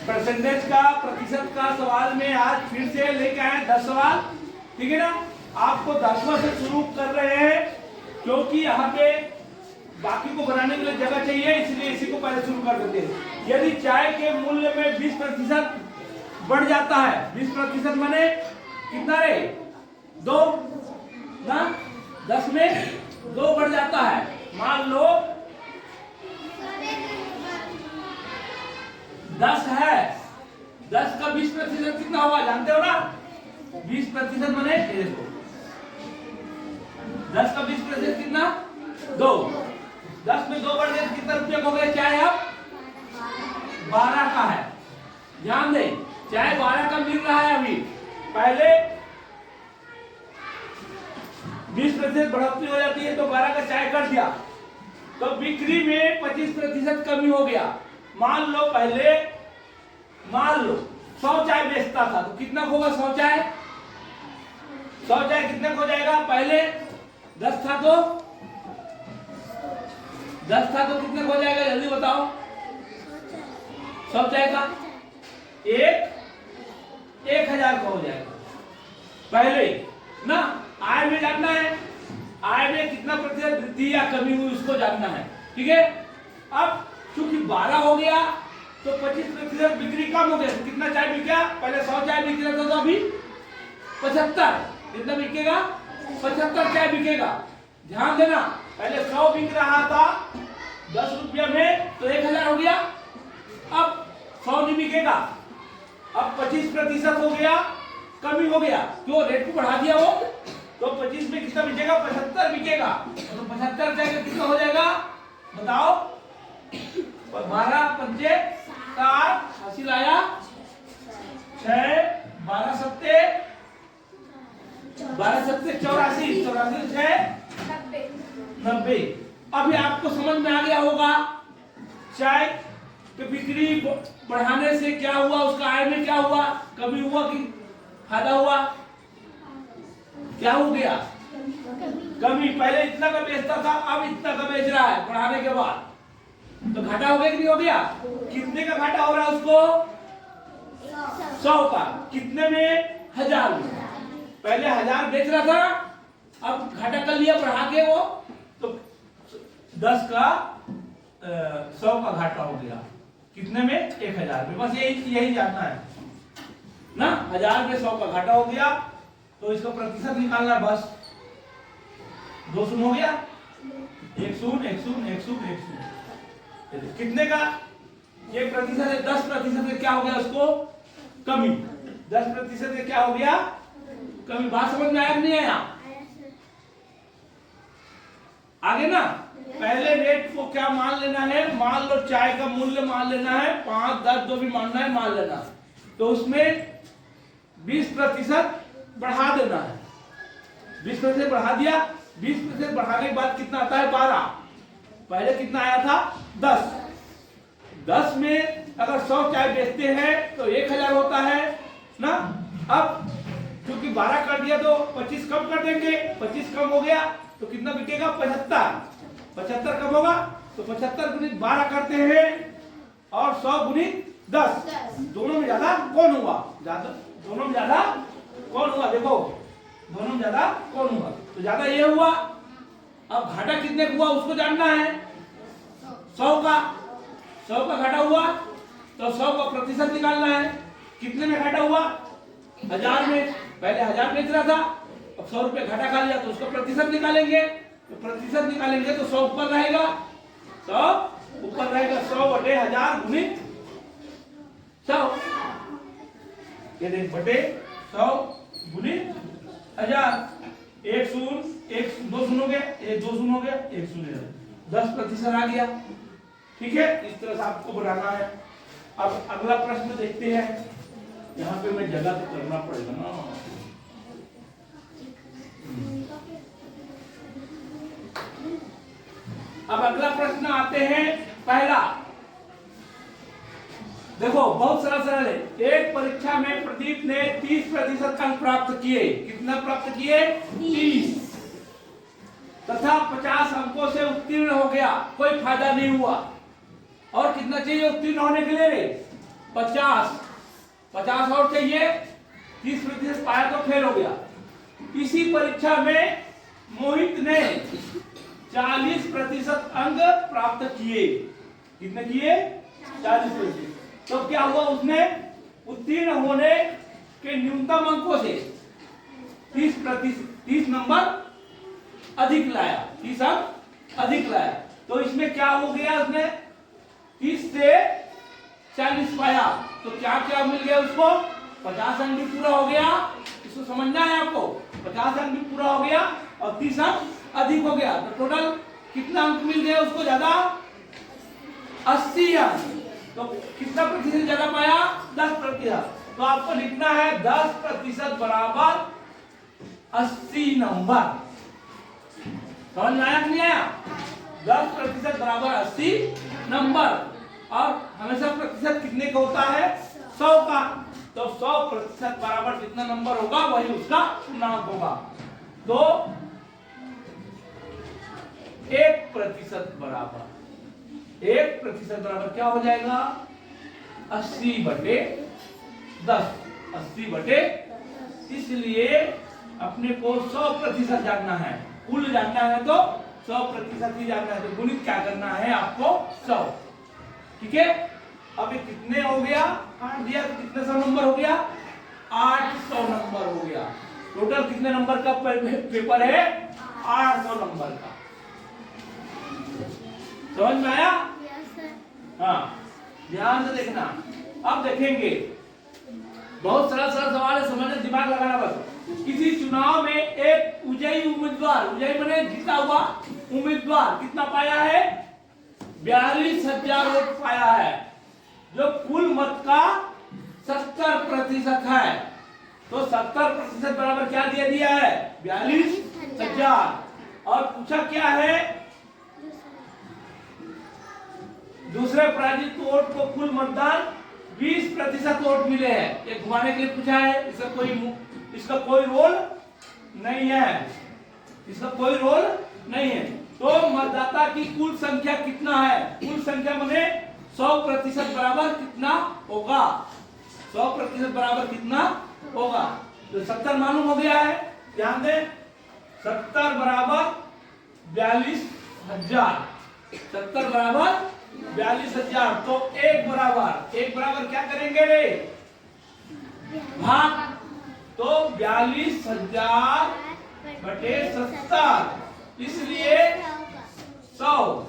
Percentage का प्रतिशत का सवाल में आज फिर से लेके आए 10 सवाल। ठीक है ना। आपको 10वां से शुरू कर रहे हैं क्योंकि यहाँ पे बाकी को बनाने के लिए जगह चाहिए, इसलिए इसी को पहले शुरू कर देते हैं। यदि चाय के मूल्य में 20% बढ़ जाता है, 20% माने कितना रे? 2 ना, 10 में 2 बढ़ जाता है। मान लो 10 है, 10 का 20% कितना हुआ जानते हो ना? 20% माने देखो 10 का 20% कितना? 2। 10 में 2 बढ़ गए कितना रुपया हो गया? चाय अब 12 का है। ध्यान दें, चाय 12 का मिल रहा है अभी। पहले 20% बढ़ोतरी हो जाती है तो 12 का चाय कर दिया तो बिक्री में 25% कमी हो गया। मान लो पहले 100 चाय बेचता था तो कितना होगा? 100 चाय कितने को जाएगा? पहले 10 था तो कितने को जाएगा? जल्दी बताओ। 100 चाय का 1000 का हो जाएगा पहले ना। आय में जानना है, आय में कितना प्रतिशत वृद्धि या कमी हुई उसको जानना है। ठीक है। अब चूंकि 12 हो गया तो 25% बिक्री कम हो गया। कितना चाय बिक गया? पहले 100 चाय बिक रहा था तो अभी 75। कितना बिकेगा? 75 चाय बिकेगा। ध्यान देना, पहले 100 बिक रहा था 10 रुपया में तो 1000 हो गया। अब 100 नहीं बिकेगा, अब 25% हो गया, कमी हो गया। क्यों? रेट को बढ़ा दिया वो तो 25 में कितना बिकेगा? 75 बिकेगा। तो 75 चाय कितना हो जाएगा बताओ? 12 पंचे 60 हासिल आया 6 12 सत्ते 84 84 6 90। अभी आपको समझ में आ गया होगा चाय की बिक्री बढ़ाने से क्या हुआ, उसका आय में क्या हुआ? कमी हुआ कि फायदा हुआ? क्या हो गया? कमी। पहले इतना का बेचता था अब इतना का बेच रहा है बढ़ाने के बाद, तो घाटा हो गया कि नहीं हो गया? कितने का घाटा हो रहा है उसको? 100 का। कितने में? 1000 में। पहले 1000 बेच रहा था, अब घाटा कर लिया बढ़ा के वो, तो 10 का 100 का घाटा हो गया। कितने में? 1000 में। बस यही जानना है ना। 1000 में 100 का घाटा हो गया तो इसका प्रतिशत निकालना है बस। 2 शून्य हो गया, 1 शून्य 1 शून्य 1 शून्य 1 शून्य। कितने का ये प्रतिशत है? 10% से क्या हो गया उसको? कमी। 10% से क्या हो गया? कमी। बात समझ में आया नहीं आया? आगे ना, पहले रेट को क्या मान लेना है? मान लो चाय का मूल्य मान लेना है 5 10 जो भी मानना है मान लेना, तो उसमें 20% बढ़ा देना है। 20% बढ़ा दिया। 20% बढ़ाने के बाद कितना आता है? 12। पहले कितना आया था? 10। 10 में अगर 100 चाय बेचते हैं तो 1000 होता है ना। अब क्योंकि 12 कर दिया तो 25 कम कर देंगे। 25 कम हो गया तो कितना बिकेगा? 75। 75 कम होगा तो 75 गुणित 12 करते हैं और 100 गुणित 10। दोनों में ज्यादा कौन हुआ? दोनों में ज्यादा कौन हुआ? देखो दोनों में ज्यादा कौन हुआ? तो ज्यादा ये हुआ। अब घाटा कितने हुआ उसको जानना है। 100 का घाटा हुआ तो 100 का प्रतिशत निकालना है। कितने में घाटा हुआ? 1000 में। पहले 1000 बेच रहा था, अब 100 रुपये घाटा खा लिया तो उसका प्रतिशत निकालेंगे। तो प्रतिशत निकालेंगे तो 100 ऊपर रहेगा, 100 ऊपर रहेगा। 100 बटे 1000 गुणित 100। ये देख बटे 100 गुणित 1000। 1 शून्य 1 2 शून्य हो गया, 1 2 शून्य हो गया, 1 शून्य। 10% आ गया। ठीक है, इस तरह से आपको बनाना है। अब अगला प्रश्न देखते हैं। यहाँ पे मैं जगह तो करना पड़ेगा ना। अब अगला प्रश्न आते हैं पहला। देखो बहुत सरल है। एक परीक्षा में प्रदीप ने 30% अंक प्राप्त किए। कितना प्राप्त किए? 30। तथा 50 अंकों से उत्तीर्ण हो गया, कोई फायदा नहीं हुआ। और कितना चाहिए उत्तीर्ण होने के लिए? 50 और चाहिए, 30% पाया तो फेल हो गया। इसी परीक्षा में मोहित ने 40% अंक प्राप्त किए। कितने किए? 40%। तो क्या हुआ, उसने उत्तीर्ण होने के न्यूनतम अंकों से 30 नंबर अधिक लाया, 30 अंक अधिक लाया। तो इसमें क्या हो गया, उसने 30 से 40 पाया, तो क्या क्या मिल गया उसको? 50 अंक भी पूरा हो गया। इसको समझना है आपको, 50 अंक भी पूरा हो गया और 30 अंक अधिक हो गया। तो टोटल कितना अंक मिल गया उसको? ज्यादा 80 अंक। तो कितना प्रतिशत ज्यादा पाया? 10%। तो आपको लिखना है 10% बराबर 80 नंबर। समझ में आया कि नहीं आया? 10% बराबर 80 नंबर। और हमेशा प्रतिशत कितने का होता है? 100 का। तो 100% बराबर कितना नंबर होगा, वही उसका पूर्णांक होगा। तो 1% बराबर, 1% बराबर क्या हो जाएगा? 80/10, 80/10। इसलिए अपने को 100% जानना है, कुल जानना है तो 100% ही जानना है। तो गुणित क्या करना है आपको? 100। ठीक है। अब ये कितने हो गया? 8 दिया तो कितने 100 नंबर हो गया? 800 नंबर हो गया। टोटल कितने नंबर का पेपर है? 800 नंबर का। समझ में आया? हाँ, ध्यान से देखना। अब देखेंगे, बहुत सरल सवाल है, समझने दिमाग लगाना बस। किसी चुनाव में एक विजयी उम्मीदवार, विजयी माने जीता हुआ उम्मीदवार कितना पाया है? 42,000 वोट पाया है, जो कुल मत का 70% है। तो 70% बराबर क्या दे दिया है? 42,000। और पूछा क्या है? दूसरे पराजित वोट को कुल मतदान 20% वोट मिले हैं। ये घुमाने के लिए पूछा है। इसका कोई रोल नहीं है, इसका कोई रोल नहीं है। तो मतदाता की कुल संख्या कितना है? कुल संख्या माने 100% बराबर कितना होगा? 100% बराबर कितना होगा? तो 70 मालूम हो गया है। ध्यान दें, 70 बराबर 42,000, 70 बराबर 42,000। तो एक बराबर क्या करेंगे रे? भाग। तो 42,000/70, इसलिए 100।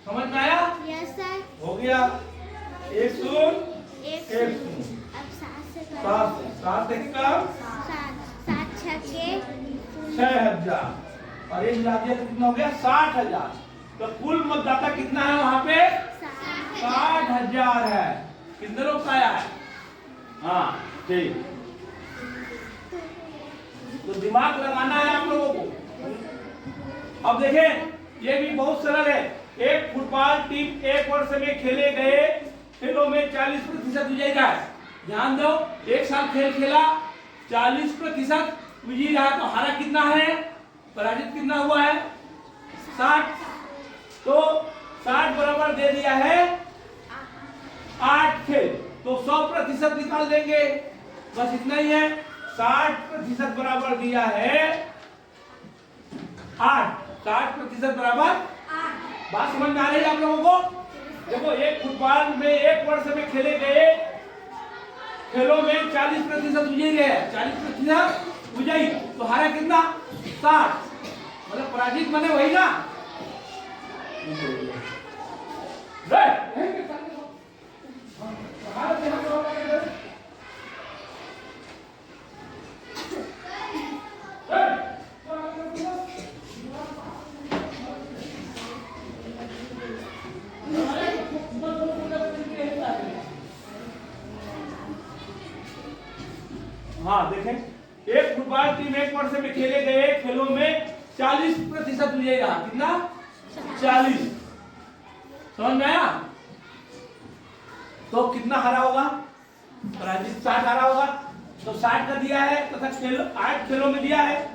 समझ में आया? Yes sir. हो गया। 1 शून्य 1 शून्य। अब 7 से 7 एकम 7 छक्के 6,000 और एक मिला दिया तो कितना हो गया? 60,000। तो कुल मतदाता कितना है वहां पे? 60,000 है। कितने लोग का आया है? हाँ ठीक। तो दिमाग लगाना है आप लोगों को। अब देखें, ये भी बहुत सरल है। एक फुटबॉल टीम एक वर्ष में खेले गए खेलों में 40% विजयी रहा है। ध्यान दो, एक साल खेल खेला, 40% विजयी रहा, तो हारा कितना है? पराजित कितना हुआ है? 60। तो 60 बराबर दे दिया है 8 खेल, तो 100% निकाल देंगे, बस इतना ही है। 60% बराबर दिया है 8, 60% बराबर 8। बात समझ में आ रही है आप लोगों को? देखो, एक फुटबॉल में एक वर्ष में खेले गए खेलों में 40% विजयी रहे, 40% विजयी, तो हारा कितना? 60। मतलब पराजित माने वही ना। हाँ देखें, एक फुटबॉल टीम एक वर्ष में खेले गए खेलों में 40% विजयी रहा। कितना? 40। समझ में आया? तो कितना हारा होगा? पराजित 60 हारा होगा। तो 60 का दिया है तथा खेल 8 खेलों में दिया है,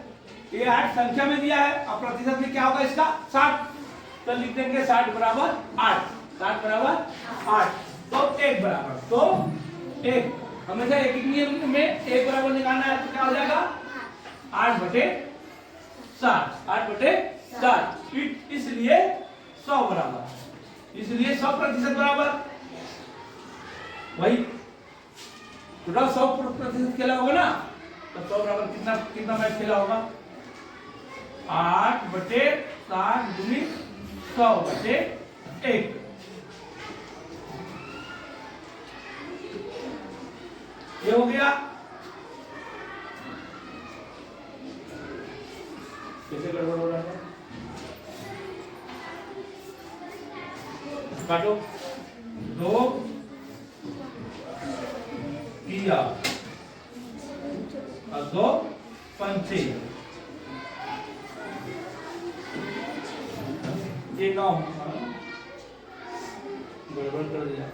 ये 8 संख्या में दिया है, और प्रतिशत में क्या होगा इसका? 60। तो लिख देंगे 60 बराबर 8, 60 बराबर 8। तो एक बराबर, तो एक हमेशा एक नियम में एक बराबर निकालना है, तो क्या हो जाएगा 8/7, 8/7, इसलिए 100 बराबर, इसलिए 100% बराबर। वही टोटल 100% खेला होगा ना, तो 100 बराबर कितना कितना मैच खेला होगा, 8/7 गुणित 100/1। ये हो गया। कैसे गड़बड़ हो रहा है, काटो, 2 किया और 2 पंचे, ये 9 गड़बड़ कर दिया।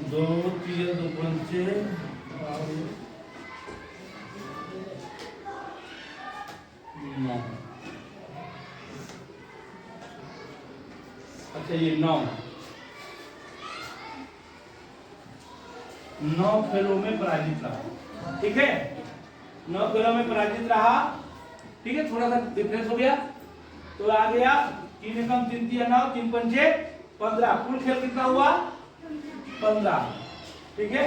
दो तीन 2 पंचे और 9। अच्छा ये 9 खेलों में पराजित रहा, ठीक है, 9 खेलों में पराजित रहा, ठीक है, थोड़ा सा डिफरेंस हो गया, तो आ गया 3 एकम 3 3 9 3 पंचे 15, कुल खेल कितना हुआ 15, ठीक है।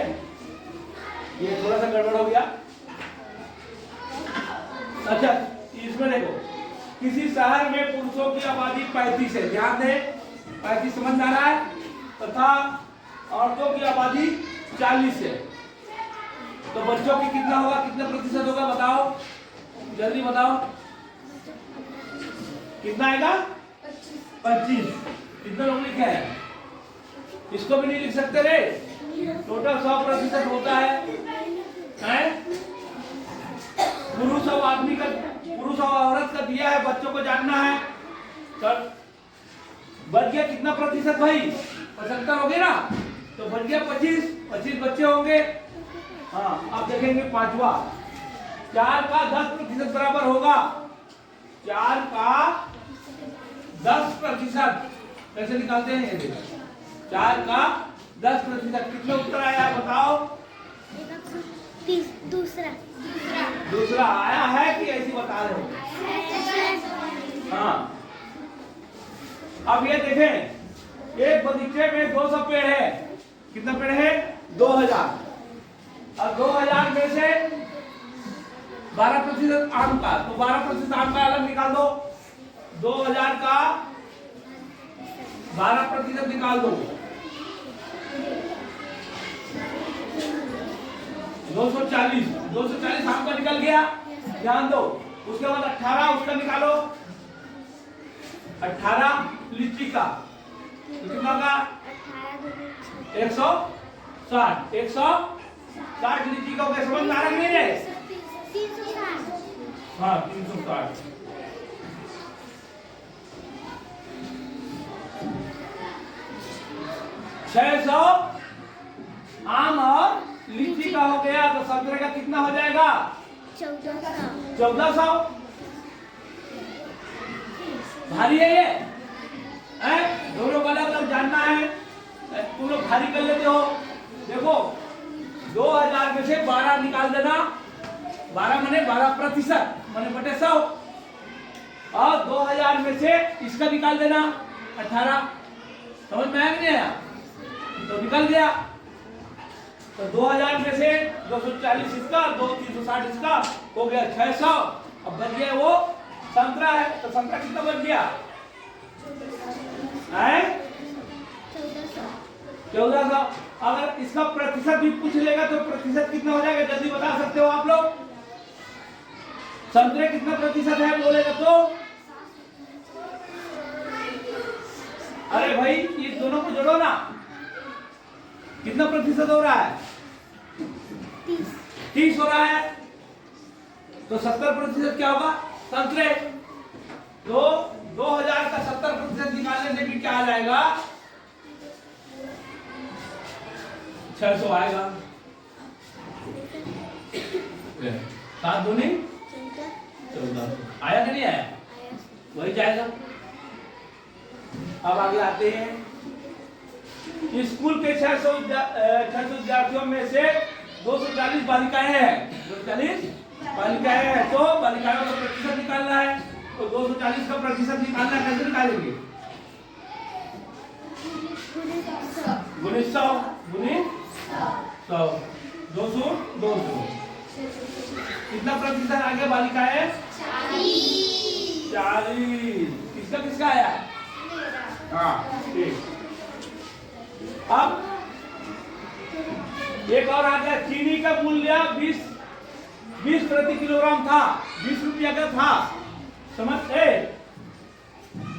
ये थोड़ा सा गड़बड़ हो गया। अच्छा इसमें देखो, किसी शहर में पुरुषों की आबादी 35 है, ध्यान दें 35 समझ में आ रहा है, तथा औरतों की आबादी 40 है, तो बच्चों की कितना होगा, कितना प्रतिशत होगा, बताओ जल्दी बताओ, कितना आएगा 25। कितने लोग लिखे हैं, इसको भी नहीं लिख सकते रे, टोटल 100% होता है, पुरुष और आदमी का, पुरुष और औरत का दिया है, बच्चों को जानना है, तो बच गया कितना प्रतिशत भाई, 75 हो गए ना, तो बच गया 25 बच्चे होंगे। हाँ अब देखेंगे पांचवा, 4 का 10% बराबर होगा, 4 का 10% कैसे निकालते हैं, ये देखो 4 का 10%, कितने उत्तर आया बताओ, दूसरा आया है कि ऐसी बता रहे हो, हाँ। अब ये देखें, एक बगीचे में 200 पेड़ है, कितना पेड़ है 2000, और 2000 में से 12% आम का, तो 12% आम का अलग निकाल दो, 2000 का 12% निकाल दो, 240 आम का निकल गया, ध्यान दो। उसके बाद 18 उसका निकालो, 18 लीची का, तो कितना का 160 लीची का, समझ में आ रहा है नहीं रे, 360, हाँ 360, 600 आम और लीची का हो गया, तो संतरे का कितना हो जाएगा 1400। भारी है ये, दोनों को अलग अलग जानना है, तुम लोग भारी कर लेते हो। देखो 2000 में से 12 निकाल देना, 12 माने 12% माने बटे 100, और 2000 में से इसका निकाल देना 18, समझ में आया कि नहीं आया, तो निकल गया। तो 2000 में से 240 इसका, 360 इसका, हो गया 600। अब बच गया वो संतरा है, तो संतरा कितना बच गया 1400। अगर इसका प्रतिशत भी पूछ लेगा तो प्रतिशत कितना हो जाएगा, जल्दी बता सकते हो आप लोग, संतरे कितना प्रतिशत है बोलेगा तो, अरे भाई ये दोनों को जोड़ो ना, कितना प्रतिशत हो रहा है 30 हो रहा है, तो 70% क्या होगा संतरे, तो 2000 का 70% निकालने से भी क्या आ जाएगा 600 आएगा। 7 दूनी 14। आया कि नहीं आया? वही जाएगा। अब आगे आते हैं। स्कूल के 600 विद्यार्थियों में से 240 बालिकाएं हैं। 240 बालिकाएं हैं, तो बालिकाओं का प्रतिशत निकालना है। तो 240 का प्रतिशत निकालना है, कैसे निकालेंगे? गुणित 100 गुणित 100 200 200। कितना प्रतिशत आ गया बालिकाएं? 40। किसका किसका आया? हाँ ठीक। अब एक और आ गया। चीनी का मूल्य 20 प्रति किलोग्राम था। 20 रुपया का था, समझते?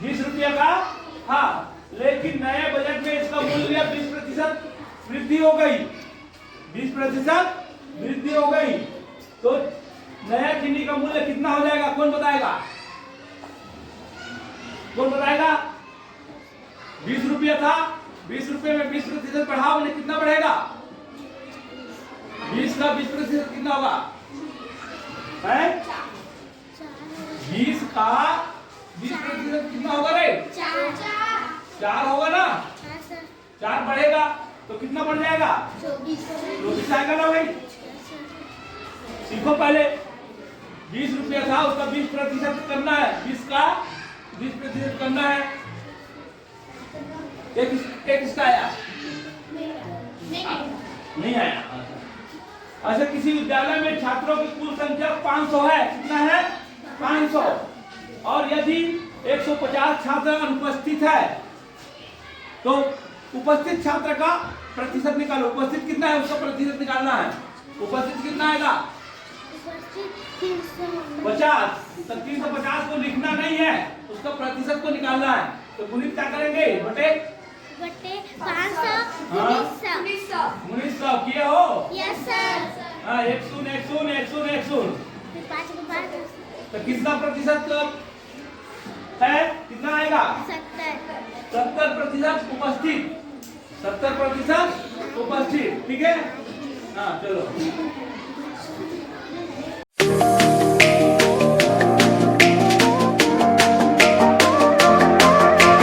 20 रुपया का था, लेकिन नए बजट में इसका मूल्य 20% वृद्धि हो गई। 20% वृद्धि हो गई, तो नया चीनी का मूल्य कितना हो जाएगा? कौन बताएगा? कौन बताएगा? 20 रुपया था, 20 रुपये में 20% बढ़ाओ, बोले कितना बढ़ेगा? 20 का 20% कितना होगा? है 20 का 20% कितना होगा रे? 4 होगा ना? 4 बढ़ेगा तो कितना बढ़ जाएगा? 24 आएगा ना भाई? सीखो पहले। 20 रुपया था, उसका 20% करना है। 20 का 20% करना है। एक इसका आया? नहीं आया। अच्छा, किसी विद्यालय में छात्रों की कुल संख्या 500 है। कितना है? 500। और यदि 150 छात्र अनुपस्थित है, तो उपस्थित छात्र का प्रतिशत निकालो। उपस्थित कितना है, उसका प्रतिशत निकालना है। उपस्थित कितना आएगा? 50। तो 350 को लिखना नहीं है, उसका प्रतिशत को निकालना है। तो गुणित क्या करेंगे? बटे 500 1900 किए हो? Yes sir. हाँ, 1 0 1 0 1 0 1 0। तो कितना प्रतिशत है? कितना आएगा? 70% उपस्थित। 70% उपस्थित, ठीक है। हाँ चलो।